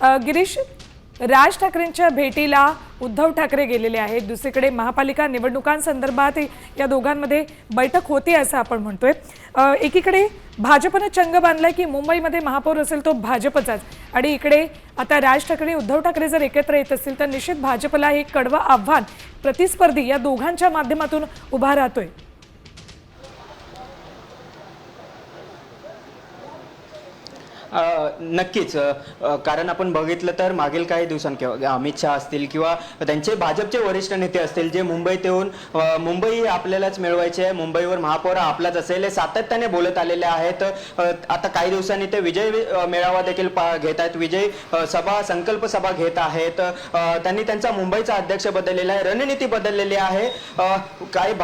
गिरीश, राज ठाकरेंच्या भेटीला उद्धव ठाकरे गेलेले आहेत. दुसरीकडे महापालिका निवडणुकांसंदर्भात या दोघांमध्ये बैठक होती असं आपण म्हणतोय. एकीकडे भाजपने चंग बांधलाय की मुंबईमध्ये महापौर असेल तो भाजपचाच, आणि इकडे आता राज ठाकरे उद्धव ठाकरे जर एकत्र येत असतील तर निश्चित भाजपला एक कडवं आव्हान प्रतिस्पर्धी या दोघांच्या माध्यमातून उभा राहतोय. नक्कीच, कारण आपण बघितलं तर मागील काही दिवसांत अमित शहा असतील किंवा त्यांचे भाजपचे वरिष्ठ नेते असतील जे मुंबईत येऊन मुंबई आपल्यालाच मिळवायची आहे, मुंबईवर महापौर आपलाच असेल हे सातत्याने बोलत आलेले आहेत. आता काही दिवसांनी ते विजय मेळावा देखील घेत आहेत, विजय सभा संकल्प सभा घेत आहेत. त्यांनी त्यांचा मुंबईचा अध्यक्ष बदललेला आहे, रणनीती बदललेली आहे. काही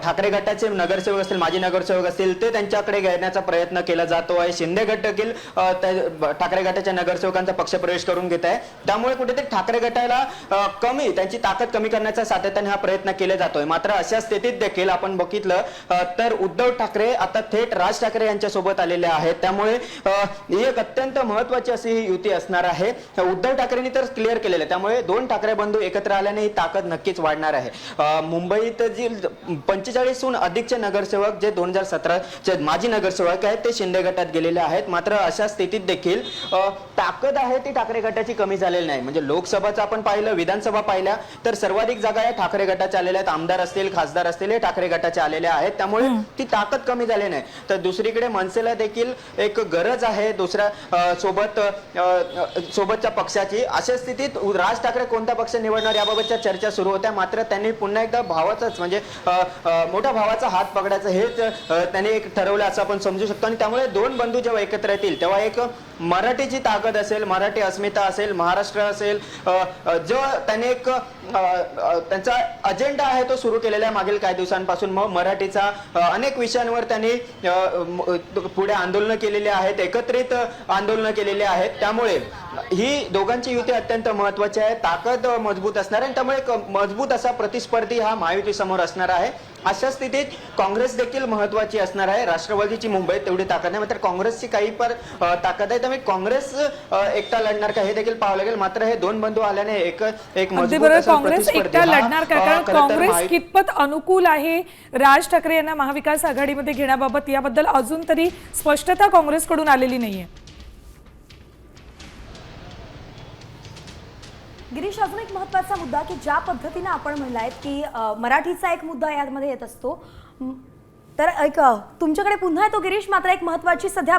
ठाकरे गटाचे नगरसेवक असतील, माजी नगरसेवक असतील ते त्यांच्याकडे घेण्याचा प्रयत्न केला जातो आहे. शिंदे गट देखील ठाकरे गटाच्या नगरसेवकांचा पक्षप्रवेश करून घेत आहे. त्यामुळे कुठेतरी ठाकरे गटाला त्यांची ताकद कमी करण्याचा सातत्याने हा प्रयत्न केला जातोय. मात्र अशा स्थितीत देखील आपण बघितलं तर उद्धव ठाकरे आता थेट राज ठाकरे यांच्या सोबत आलेले आहेत. त्यामुळे ही एक अत्यंत महत्वाची अशी युती असणार आहे. उद्धव ठाकरेंनी तर क्लिअर केलेलं आहे, त्यामुळे दोन ठाकरे बंधू एकत्र आल्याने ही ताकद नक्कीच वाढणार आहे. मुंबईत जी 45हून अधिकचे नगरसेवक जे 2017चे माजी नगरसेवक आहेत ते शिंदे गटात गेलेले आहेत. मात्र अशा स्थितीत देखील ताकद आहे ती ठाकरे गटाची कमी झालेली नाही. म्हणजे लोकसभाचं आपण पाहिलं, विधानसभा पाहिल्या तर सर्वाधिक जागा या ठाकरे गटाच्या आलेल्या आहेत. आमदार असतील, खासदार असतील हे ठाकरे गटाचे आलेले आहेत. त्यामुळे ती ताकद कमी झाली नाही. तर दुसरीकडे मनसेला देखील एक गरज आहे दुसऱ्या सोबतच्या पक्षाची. अशा स्थितीत राज ठाकरे कोणता पक्ष निवडणार याबाबतच्या चर्चा सुरू होत्या. मात्र त्यांनी पुन्हा एकदा भावाचाच म्हणजे मोठ्या भावाचा हात पकडायचं हेच त्यांनी एक ठरवलं असं आपण समजू शकतो. आणि त्यामुळे दोन बंधू जेव्हा एकत्र येतील तेव्हा एक मराठीची ताकद असेल, मराठी अस्मिता असेल, महाराष्ट्र असेल, जो त्याने एक त्यांचा अजेंडा आहे तो सुरू केलेला आहे मागील काही दिवसांपासून. मग मराठीचा अनेक विषयांवर त्यांनी पुढे आंदोलनं केलेली आहेत, एकत्रित आंदोलनं केलेली आहेत. त्यामुळे ही दोघांची युती अत्यंत महत्वाची आहे, ताकद मजबूत असणार आहे. त्यामुळे एक मजबूत असा प्रतिस्पर्धी हा महायुती समोर असणार आहे. अशा स्थितीत काँग्रेस देखील महत्वाची असणार आहे. राष्ट्रवादीची मुंबईत तेवढी ताकद नाही, मात्र काँग्रेसची काही पर ताकद आहे. त्यामुळे काँग्रेस एकटा लढणार का हे देखील पाहावं लागेल. मात्र हे दोन बंधू आल्याने एक मजबूत काँग्रेस एकटा लढणार का? कारण काँग्रेस कितपत अनुकूल आहे राज ठाकरे यांना महाविकास आघाडीमध्ये घेण्याबाबत याबद्दल अजून तरी स्पष्टता काँग्रेसकडून आलेली नाहीये. गिरीश, अजून एक महत्त्वाचा मुद्दा की ज्या पद्धतीने आपण म्हणलाय की मराठीचा एक मुद्दा यामध्ये येत असतो, तर एक तुमच्याकडे पुन्हा येतो गिरीश. मात्र एक महत्त्वाची सध्या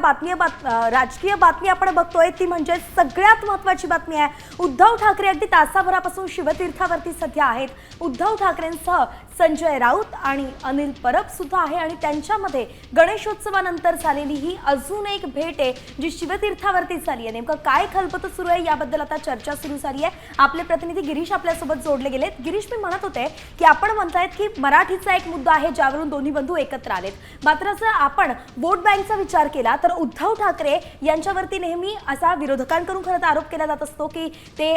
राजकीय बातमी आपण बघतोय ती म्हणजे सगळ्यात महत्त्वाची बातमी आहे. उद्धव ठाकरे अगदी तासाभरापासून शिवतीर्थावरती सध्या आहेत. उद्धव ठाकरेंसह संजय राऊत आणि अनिल परब सुद्धा आहे, आणि त्यांच्यामध्ये गणेशोत्सवानंतर झालेली ही अजून एक भेट आहे जी शिवतीर्थावरती झाली आहे. नेमकं काय खलबतं सुरू आहे याबद्दल आता चर्चा सुरू झाली आहे. आपले प्रतिनिधी गिरीश आपल्यासोबत जोडले गेलेत. गिरीश, मी म्हणत होते की आपण म्हणतायत की मराठीचा एक मुद्दा आहे ज्यावरून दोन्ही बंधू एकत्र आलेत. मात्र जर आपण वोट बँकचा विचार केला तर उद्धव ठाकरे यांच्यावरती नेहमी असा विरोधकांकडून खरं तर आरोप केला जात असतो की ते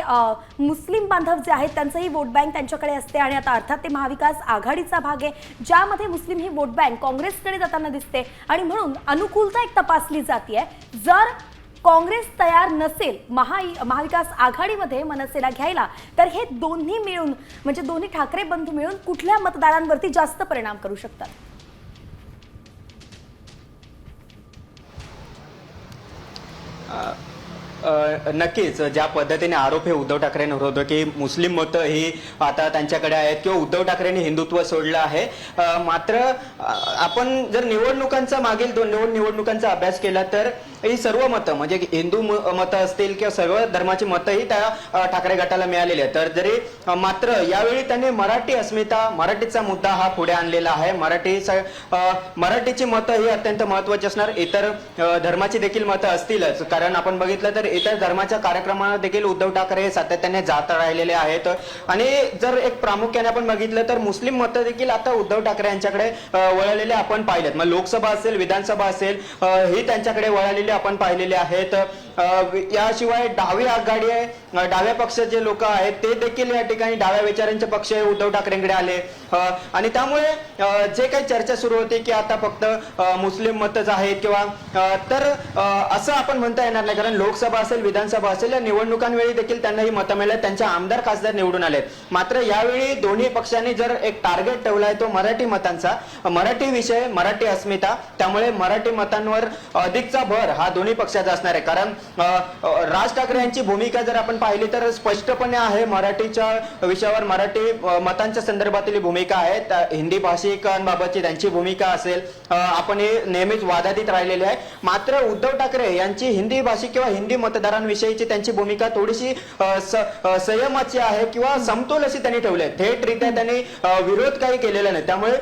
मुस्लिम बांधव जे आहेत त्यांचंही वोट बँक त्यांच्याकडे असते. आणि आता अर्थात ते महाविकास आघाडीचा भाग आहे ज्यामध्ये मुस्लिम ही वोट बँक काँग्रेसकडे जाताना दिसते, आणि म्हणून अनुकूलता एक तपासली जाते. जर काँग्रेस तयार नसेल महाविकास आघाडीमध्ये मनसेला घ्यायला, तर हे दोन्ही मिळून म्हणजे दोन्ही ठाकरे बंधू मिळून कुठल्या मतदारांवरती जास्त परिणाम करू शकतात? नक्कीच, ज्या पद्धतीने आरोप हे उद्धव ठाकरेंवर होतो की मुस्लिम मतं ही आता त्यांच्याकडे आहेत किंवा उद्धव ठाकरेंनी हिंदुत्व सोडलं आहे. मात्र आपण जर निवडणुकांचा मागील निवडणुकांचा अभ्यास केला तर ही सर्व मतं म्हणजे हिंदू मतं असतील किंवा सर्व धर्माची मतंही त्या ठाकरे गटाला मिळालेली आहेत. तर जरी मात्र यावेळी त्यांनी मराठी अस्मिता, मराठीचा मुद्दा हा पुढे आणलेला आहे. मराठीची मतं ही अत्यंत महत्वाची असणार. इतर धर्माची देखील मतं असतीलच, कारण आपण बघितलं तर इतर धर्माच्या कार्यक्रमांना देखील उद्धव ठाकरे सातत्याने जात राहिलेले आहेत. आणि जर एक प्रामुख्याने आपण बघितलं तर मुस्लिम मतं देखील आता उद्धव ठाकरे यांच्याकडे वळलेले आपण पाहिलेत. मग लोकसभा असेल, विधानसभा असेल ही त्यांच्याकडे वळलेली आपण पाहिलेले आहेत. याशिवाय डावी आघाडी आहे, डाव्या पक्षाचे लोक आहेत ते देखील या ठिकाणी डाव्या विचारांचे पक्ष उद्धव ठाकरेंकडे आले आणि त्यामुळे जे काही चर्चा सुरू होती की आता फक्त मुस्लिम मतच आहेत किंवा तर असं आपण म्हणता येणार नाही, कारण लोकसभा असेल विधानसभा असेल या निवडणुकांवेळी देखील त्यांना ही मतं मिळाली, त्यांचे आमदार खासदार निवडून आलेत. मात्र यावेळी दोन्ही पक्षांनी जर एक टार्गेट ठेवलाय तो मराठी मतांचा, मराठी विषय, मराठी अस्मिता, त्यामुळे मराठी मतांवर अधिकचा भर हा दोन्ही पक्षाचा असणार आहे. कारण राज ठाकरे यांची भूमिका जर आपण पाहिली तर स्पष्टपणे आहे, मराठीच्या विषयावर मराठी मतांच्या संदर्भातील भूमिका आहे. हिंदी भाषिकांबाबतची त्यांची भूमिका असेल, आपण हे नेहमीच वादातीत राहिलेले आहे. मात्र उद्धव ठाकरे यांची हिंदी भाषिक किंवा हिंदी मतदारांविषयीची त्यांची भूमिका थोडीशी संयमाची आहे किंवा समतोल अशी त्यांनी ठेवली आहे. थेटरित्या त्यांनी विरोध काही केलेला नाही. त्यामुळे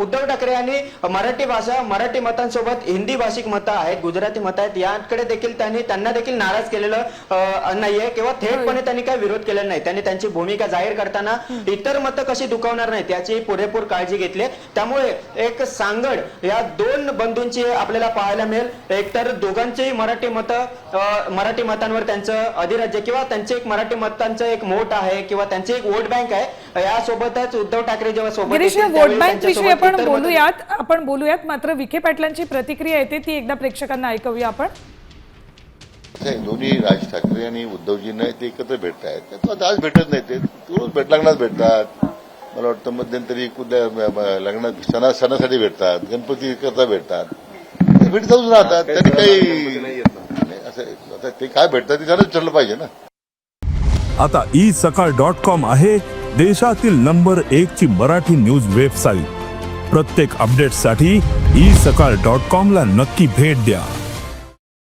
उद्धव ठाकरे यांनी मराठी भाषा, मराठी मतांसोबत हिंदी भाषिक मतं आहेत, गुजराती मतं आहेत, याकडे देखील त्यांना देखील नाराज केलेलं नाहीये किंवा थेटपणे त्यांनी काही विरोध केलेला नाही. त्यांनी त्यांची भूमिका जाहीर करताना इतर मतं कशी दुखावणार नाही याची पुरेपूर काळजी घेतली. त्यामुळे एक सांगड या दोन बंधूंची आपल्याला पाहायला मिळेल. एकतर दोघांचेही मराठी मराठी मतांवर त्यांचं अधिराज्य किंवा त्यांचे एक मराठी मतांचं एक मोठ आहे किंवा त्यांची एक वोट बँक आहे. यासोबतच उद्धव ठाकरे जेव्हा सोबत गिरीश, वोट बँक विषयी आपण बोलूयात. मात्र विखे पाटलांची प्रतिक्रिया येते ती एकदा प्रेक्षकांना ऐकूया आपण. दोन्ही राज ठाकरे आणि उद्धवजींना ते एकत्र भेटत आहेत. आज भेटत नाही, ते रोज लग्नात भेटतात. मला वाटतं मध्यंतरी लग्नात सणासाठी भेटतात, गणपती करता भेटतात, भेट जाऊच राहतात. त्यांनी काही असं ते काय भेटतात ते त्यांनाच ठरलं पाहिजे ना. आता isakal.com आहे देशातील नंबर 1 ची मराठी न्यूज वेबसाईट. प्रत्येक अपडेटसाठी isakal.com ला नक्की भेट द्या.